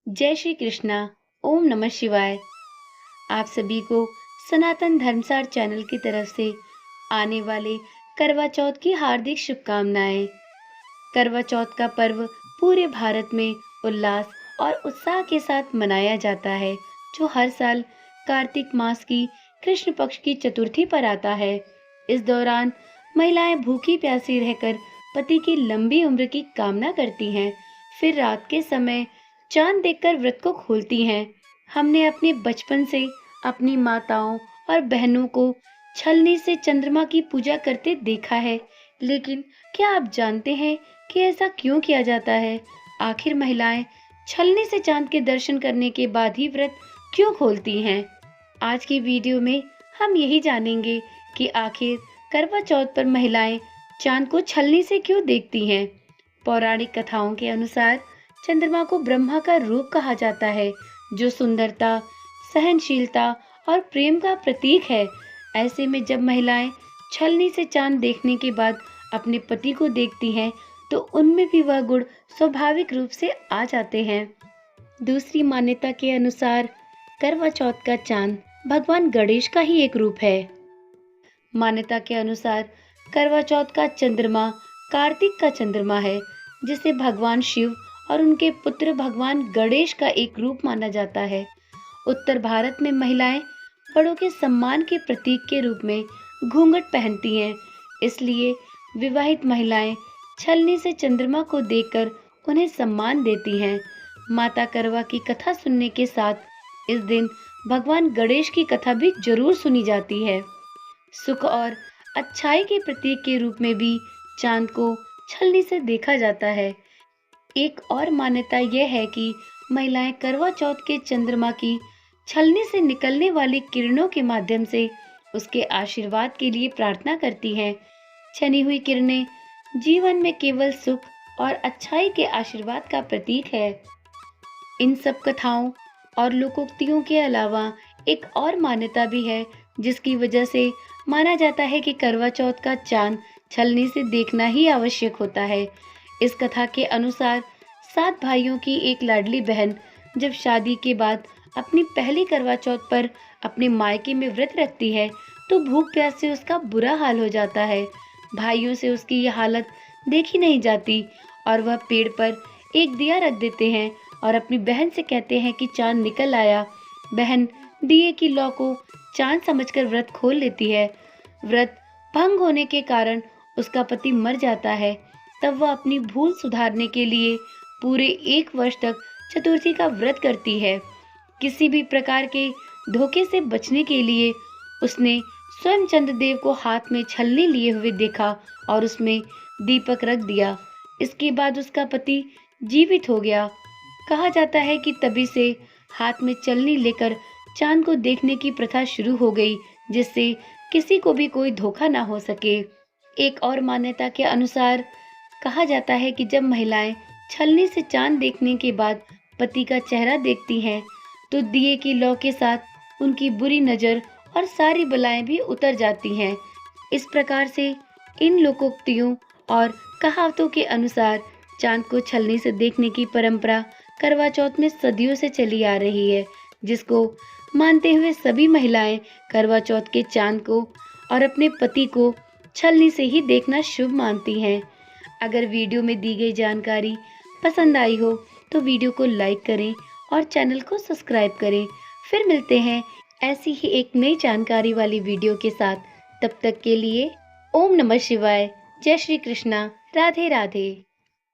जय श्री कृष्णा। ओम नमः शिवाय। आप सभी को सनातन धर्मसार चैनल की तरफ से आने वाले करवा चौथ की हार्दिक शुभकामनाएं। करवा चौथ का पर्व पूरे भारत में उल्लास और उत्साह के साथ मनाया जाता है, जो हर साल कार्तिक मास की कृष्ण पक्ष की चतुर्थी पर आता है। इस दौरान महिलाएं भूखी प्यासी रहकर पति की लंबी उम्र की कामना करती हैं। फिर रात के समय चांद देखकर व्रत को खोलती हैं। हमने अपने बचपन से अपनी माताओं और बहनों को छलनी से चंद्रमा की पूजा करते देखा है, लेकिन क्या आप जानते हैं कि ऐसा क्यों किया जाता है? आखिर महिलाएं छलनी से चांद के दर्शन करने के बाद ही व्रत क्यों खोलती हैं? आज की वीडियो में हम यही जानेंगे कि आखिर करवा चौथ पर महिलाएं चांद को छलनी से क्यों देखती हैं। पौराणिक कथाओं के अनुसार चंद्रमा को ब्रह्मा का रूप कहा जाता है, जो सुंदरता, सहनशीलता और प्रेम का प्रतीक है। ऐसे में जब महिलाएं छलनी से चांद देखने के बाद अपने पति को देखती हैं, तो उनमें भी वह गुण स्वाभाविक रूप से आ जाते हैं। दूसरी मान्यता के अनुसार करवा चौथ का चांद भगवान गणेश का ही एक रूप है। मान्यता के अनुसार करवा चौथ का चंद्रमा कार्तिक का चंद्रमा है, जिसे भगवान शिव और उनके पुत्र भगवान गणेश का एक रूप माना जाता है। उत्तर भारत में महिलाएं बड़ों के सम्मान के प्रतीक के रूप में घूंघट पहनती हैं, इसलिए विवाहित महिलाएं छलनी से चंद्रमा को देखकर उन्हें सम्मान देती हैं। माता करवा की कथा सुनने के साथ इस दिन भगवान गणेश की कथा भी जरूर सुनी जाती है। सुख और अच्छाई के प्रतीक के रूप में भी चांद को छलनी से देखा जाता है। एक और मान्यता यह है कि महिलाएं करवा चौथ के चंद्रमा की छलनी से निकलने वाली किरणों के माध्यम से उसके आशीर्वाद के लिए प्रार्थना करती हैं। छनी हुई किरणें जीवन में केवल सुख और अच्छाई के आशीर्वाद का प्रतीक है। इन सब कथाओं और लोकोक्तियों के अलावा एक और मान्यता भी है, जिसकी वजह से माना जाता है कि करवा चौथ का चांद छलनी से देखना ही आवश्यक होता है। इस कथा के अनुसार 7 भाइयों की एक लाडली बहन जब शादी के बाद अपनी पहली करवा चौथ पर अपने मायके में व्रत रखती है, तो भूख प्यास से उसका बुरा हाल हो जाता है। भाइयों से उसकी यह हालत देखी नहीं जाती और वह पेड़ पर एक दिया रख देते हैं और अपनी बहन से कहते हैं कि चांद निकल आया। बहन दिए की लौ को चांद समझकर व्रत खोल लेती है। व्रत भंग होने के कारण उसका पति मर जाता है। तब वह अपनी भूल सुधारने के लिए पूरे 1 वर्ष तक चतुर्थी का व्रत करती है। किसी भी प्रकार के धोखे से बचने के लिए उसने स्वयं चंद्रदेव को हाथ में छलनी लिए हुए देखा और उसमें दीपक रख दिया। इसके बाद उसका पति जीवित हो गया। कहा जाता है कि तभी से हाथ में छलनी लेकर चांद को देखने की प्रथा शुरू हो गई, जिससे किसी को भी कोई धोखा ना हो सके। एक और मान्यता के अनुसार कहा जाता है कि जब महिलाएं छलनी से चांद देखने के बाद पति का चेहरा देखती हैं, तो दिए की लौ के साथ उनकी बुरी नजर और सारी बलाएं भी उतर जाती हैं। इस प्रकार से इन लोकोक्तियों और कहावतों के अनुसार चांद को छलनी से देखने की परंपरा करवा चौथ में सदियों से चली आ रही है, जिसको मानते हुए सभी महिलाएं करवा चौथ के चांद को और अपने पति को छलनी से ही देखना शुभ मानती हैं। अगर वीडियो में दी गई जानकारी पसंद आई हो तो वीडियो को लाइक करें और चैनल को सब्सक्राइब करें। फिर मिलते हैं ऐसी ही एक नई जानकारी वाली वीडियो के साथ। तब तक के लिए ओम नमः शिवाय। जय श्री कृष्णा। राधे राधे।